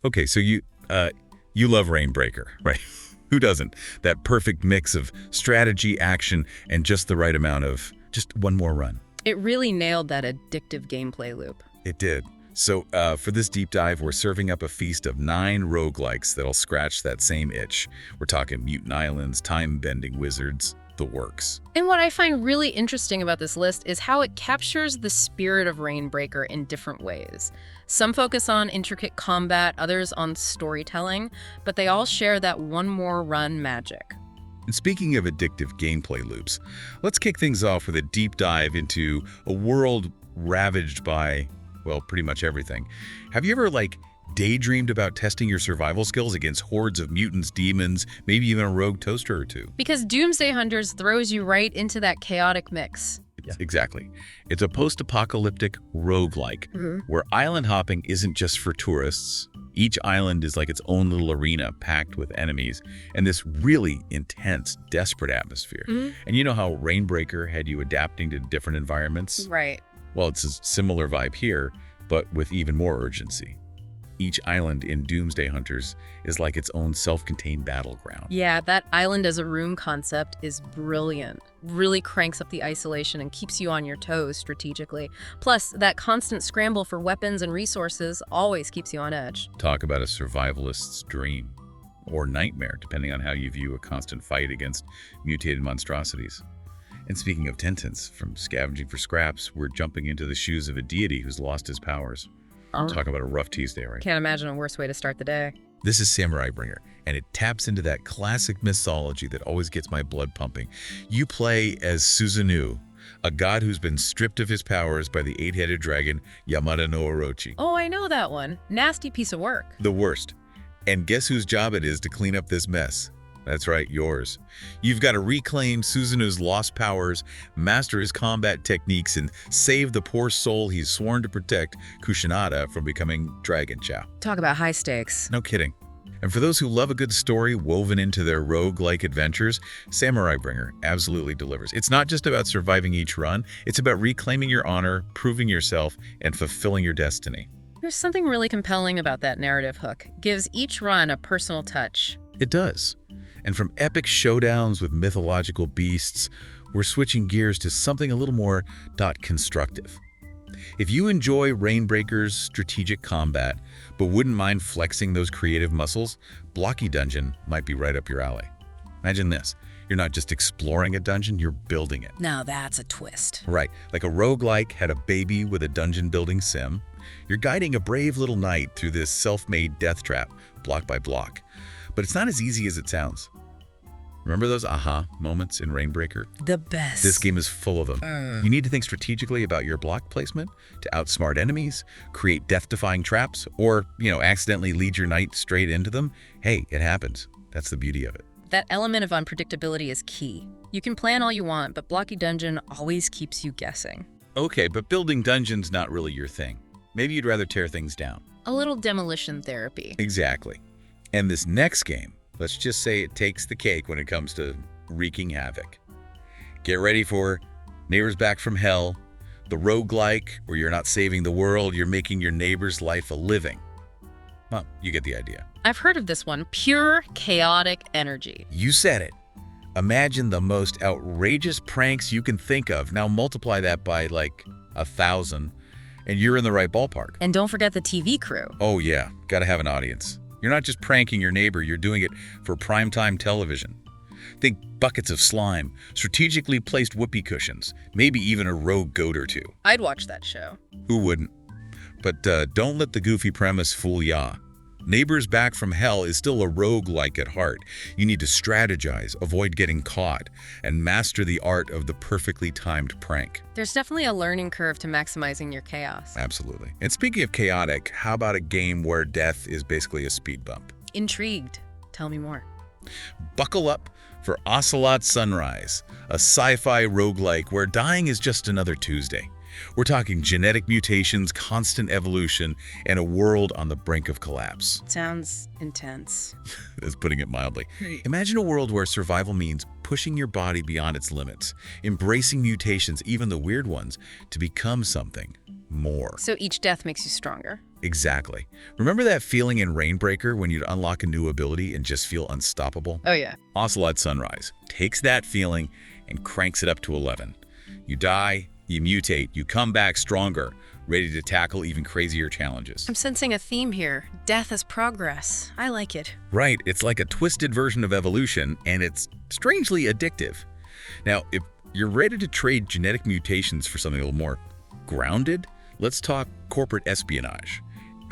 Okay, so you love Reignbreaker, right? Who doesn't? That perfect mix of strategy, action, and just the right amount of just one more run. It really nailed that addictive gameplay loop. It did. So for this deep dive, we're serving up a feast of 9 roguelikes that'll scratch that same itch. We're talking Mutant Islands, time-bending wizards, the works. And what I find really interesting about this list is how it captures the spirit of Reignbreaker in different ways. Some focus on intricate combat, others on storytelling, but they all share that one more run magic. And speaking of addictive gameplay loops, let's kick things off with a deep dive into a world ravaged by, well, pretty much everything. Have you ever, daydreamed about testing your survival skills against hordes of mutants, demons, maybe even a rogue toaster or two? Because Doomsday Hunters throws you right into that chaotic mix. Yeah. Exactly. It's a post-apocalyptic roguelike, where island hopping isn't just for tourists. Each island is like its own little arena packed with enemies and this really intense, desperate atmosphere. And you know how Reignbreaker had you adapting to different environments? Right. Well, it's a similar vibe here, but with even more urgency. Each island in Doomsday Hunters is like its own self-contained battleground. Yeah, that island as a room concept is brilliant. Really cranks up the isolation and keeps you on your toes strategically. Plus, that constant scramble for weapons and resources always keeps you on edge. Talk about a survivalist's dream, or nightmare, depending on how you view a constant fight against mutated monstrosities. And speaking of Tentance, from scavenging for scraps, we're jumping into the shoes of a deity who's lost his powers. Talk about a rough Tuesday, right? Can't imagine a worse way to start the day. This is Reignbreaker, and it taps into that classic mythology that always gets my blood pumping. You play as Susanoo, a god who's been stripped of his powers by the 8-headed dragon Yamada no Orochi. Oh, I know that one. Nasty piece of work. The worst. And guess whose job it is to clean up this mess? That's right, yours. You've got to reclaim Susanoo's lost powers, master his combat techniques, and save the poor soul he's sworn to protect, Kushinada, from becoming Dragon Chow. Talk about high stakes. No kidding. And for those who love a good story woven into their rogue-like adventures, Reignbreaker absolutely delivers. It's not just about surviving each run, it's about reclaiming your honor, proving yourself, and fulfilling your destiny. There's something really compelling about that narrative hook. Gives each run a personal touch. It does. And from epic showdowns with mythological beasts, we're switching gears to something a little more constructive. If you enjoy Reignbreaker's strategic combat, but wouldn't mind flexing those creative muscles, Blocky Dungeon might be right up your alley. Imagine this. You're not just exploring a dungeon, you're building it. Now that's a twist. Right. Like a roguelike had a baby with a dungeon building sim. You're guiding a brave little knight through this self-made death trap, block by block. But it's not as easy as it sounds. Remember those aha moments in Reignbreaker? The best. This game is full of them. You need to think strategically about your block placement to outsmart enemies, create death-defying traps, or, accidentally lead your knight straight into them. Hey, it happens. That's the beauty of it. That element of unpredictability is key. You can plan all you want, but Blocky Dungeon always keeps you guessing. Okay, but building dungeons not really your thing. Maybe you'd rather tear things down. A little demolition therapy. Exactly. And this next game, let's just say it takes the cake when it comes to wreaking havoc. Get ready for Neighbors Back from Hell, the roguelike, where you're not saving the world, you're making your neighbor's life a living. Well, you get the idea. I've heard of this one. Pure chaotic energy. You said it. Imagine the most outrageous pranks you can think of. Now multiply that by 1,000, and you're in the right ballpark. And don't forget the TV crew. Oh yeah, gotta have an audience. You're not just pranking your neighbor, you're doing it for primetime television. Think buckets of slime, strategically placed whoopee cushions, maybe even a rogue goat or two. I'd watch that show. Who wouldn't? But don't let the goofy premise fool ya. Neighbors Back from Hell is still a roguelike at heart. You need to strategize, avoid getting caught, and master the art of the perfectly timed prank. There's definitely a learning curve to maximizing your chaos. Absolutely. And speaking of chaotic, how about a game where death is basically a speed bump? Intrigued. Tell me more. Buckle up for Ocelot Sunrise, a sci-fi roguelike where dying is just another Tuesday. We're talking genetic mutations, constant evolution, and a world on the brink of collapse. Sounds intense. That's putting it mildly. Imagine a world where survival means pushing your body beyond its limits, embracing mutations, even the weird ones, to become something more. So each death makes you stronger. Exactly. Remember that feeling in Reignbreaker when you'd unlock a new ability and just feel unstoppable? Oh yeah. Ocelot Sunrise takes that feeling and cranks it up to 11. You die, you mutate, you come back stronger, ready to tackle even crazier challenges. I'm sensing a theme here. Death as progress. I like it. Right, it's like a twisted version of evolution, and it's strangely addictive. Now, if you're ready to trade genetic mutations for something a little more grounded, let's talk corporate espionage.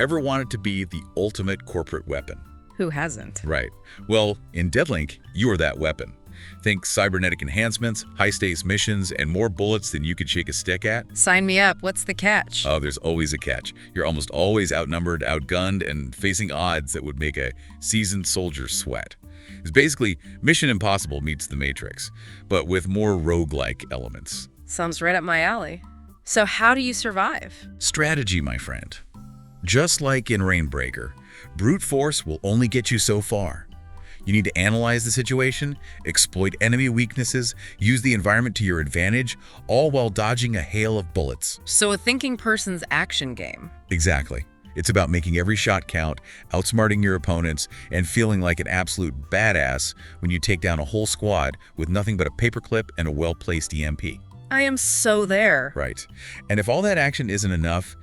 Ever wanted to be the ultimate corporate weapon? Who hasn't? Right. Well, in Deadlink, you're that weapon. Think cybernetic enhancements, high-stakes missions, and more bullets than you could shake a stick at. Sign me up. What's the catch? Oh, there's always a catch. You're almost always outnumbered, outgunned, and facing odds that would make a seasoned soldier sweat. It's basically Mission Impossible meets The Matrix, but with more roguelike elements. Sounds right up my alley. So how do you survive? Strategy, my friend. Just like in Reignbreaker, brute force will only get you so far. You need to analyze the situation, exploit enemy weaknesses, use the environment to your advantage, all while dodging a hail of bullets. So a thinking person's action game. Exactly. It's about making every shot count, outsmarting your opponents, and feeling like an absolute badass when you take down a whole squad with nothing but a paperclip and a well-placed EMP. I am so there. Right. And if all that action isn't enough,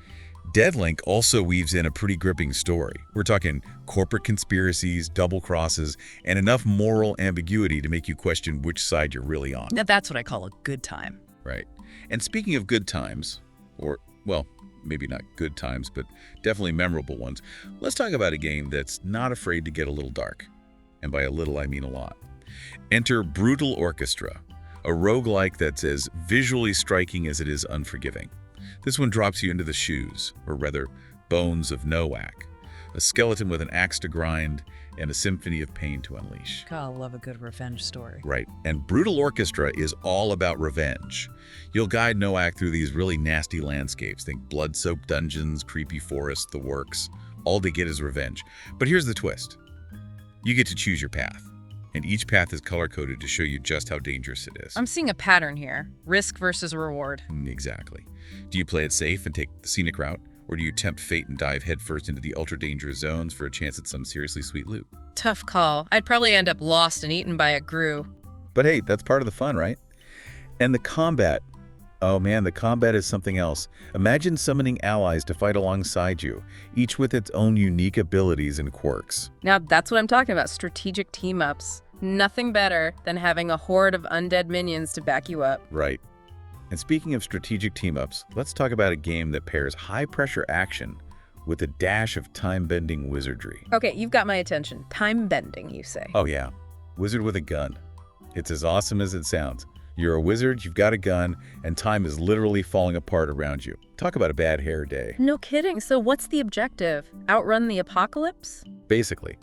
Deadlink also weaves in a pretty gripping story. We're talking corporate conspiracies, double crosses, and enough moral ambiguity to make you question which side you're really on. Now that's what I call a good time. Right. And speaking of good times, or, well, maybe not good times, but definitely memorable ones, let's talk about a game that's not afraid to get a little dark. And by a little, I mean a lot. Enter Brutal Orchestra, a roguelike that's as visually striking as it is unforgiving. This one drops you into the shoes, or rather, bones of Nowak, a skeleton with an axe to grind and a symphony of pain to unleash. God, I love a good revenge story. Right, and Brutal Orchestra is all about revenge. You'll guide Nowak through these really nasty landscapes, think blood-soaked dungeons, creepy forests, the works, all to get his revenge. But here's the twist. You get to choose your path, and each path is color-coded to show you just how dangerous it is. I'm seeing a pattern here. Risk versus reward. Exactly. Do you play it safe and take the scenic route, or do you tempt fate and dive headfirst into the ultra-dangerous zones for a chance at some seriously sweet loot? Tough call. I'd probably end up lost and eaten by a grue. But hey, that's part of the fun, right? And the combat. Oh man, the combat is something else. Imagine summoning allies to fight alongside you, each with its own unique abilities and quirks. Now that's what I'm talking about, strategic team-ups. Nothing better than having a horde of undead minions to back you up. Right. And speaking of strategic team-ups, let's talk about a game that pairs high-pressure action with a dash of time-bending wizardry. Okay, you've got my attention. Time-bending, you say. Oh yeah, wizard with a gun. It's as awesome as it sounds. You're a wizard, you've got a gun, and time is literally falling apart around you. Talk about a bad hair day. No kidding. So what's the objective? Outrun the apocalypse? Basically.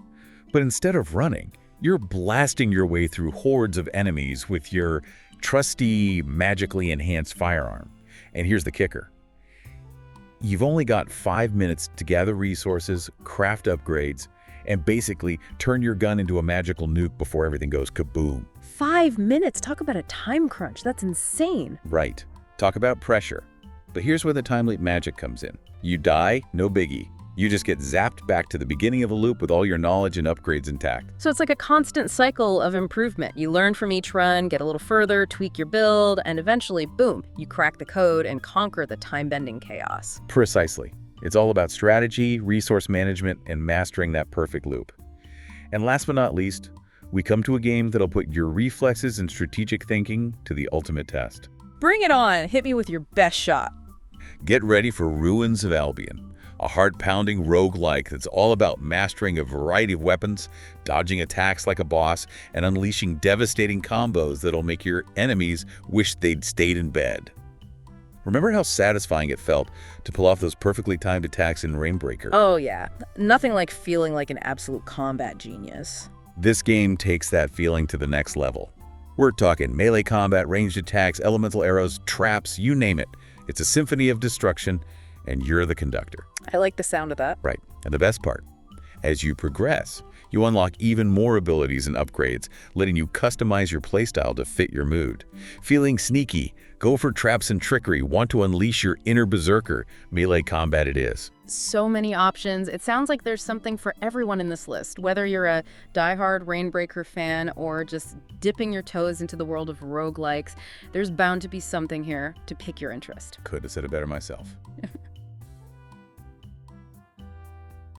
But instead of running, you're blasting your way through hordes of enemies with your trusty, magically enhanced firearm. And here's the kicker. You've only got 5 minutes to gather resources, craft upgrades, and basically turn your gun into a magical nuke before everything goes kaboom. 5 minutes? Talk about a time crunch. That's insane. Right. Talk about pressure. But here's where the time leap magic comes in. You die, no biggie. You just get zapped back to the beginning of a loop with all your knowledge and upgrades intact. So it's like a constant cycle of improvement. You learn from each run, get a little further, tweak your build, and eventually, boom, you crack the code and conquer the time-bending chaos. Precisely. It's all about strategy, resource management, and mastering that perfect loop. And last but not least, we come to a game that'll put your reflexes and strategic thinking to the ultimate test. Bring it on. Hit me with your best shot. Get ready for Ruins of Albion, a heart-pounding roguelike that's all about mastering a variety of weapons, dodging attacks like a boss, and unleashing devastating combos that'll make your enemies wish they'd stayed in bed. Remember how satisfying it felt to pull off those perfectly timed attacks in Reignbreaker? Oh yeah, nothing like feeling like an absolute combat genius. This game takes that feeling to the next level. We're talking melee combat, ranged attacks, elemental arrows, traps, you name it. It's a symphony of destruction, and you're the conductor. I like the sound of that. Right. And the best part, as you progress, you unlock even more abilities and upgrades, letting you customize your playstyle to fit your mood. Feeling sneaky? Go for traps and trickery. Want to unleash your inner berserker? Melee combat it is. So many options. It sounds like there's something for everyone in this list. Whether you're a diehard Reignbreaker fan or just dipping your toes into the world of roguelikes, there's bound to be something here to pick your interest. Could have said it better myself.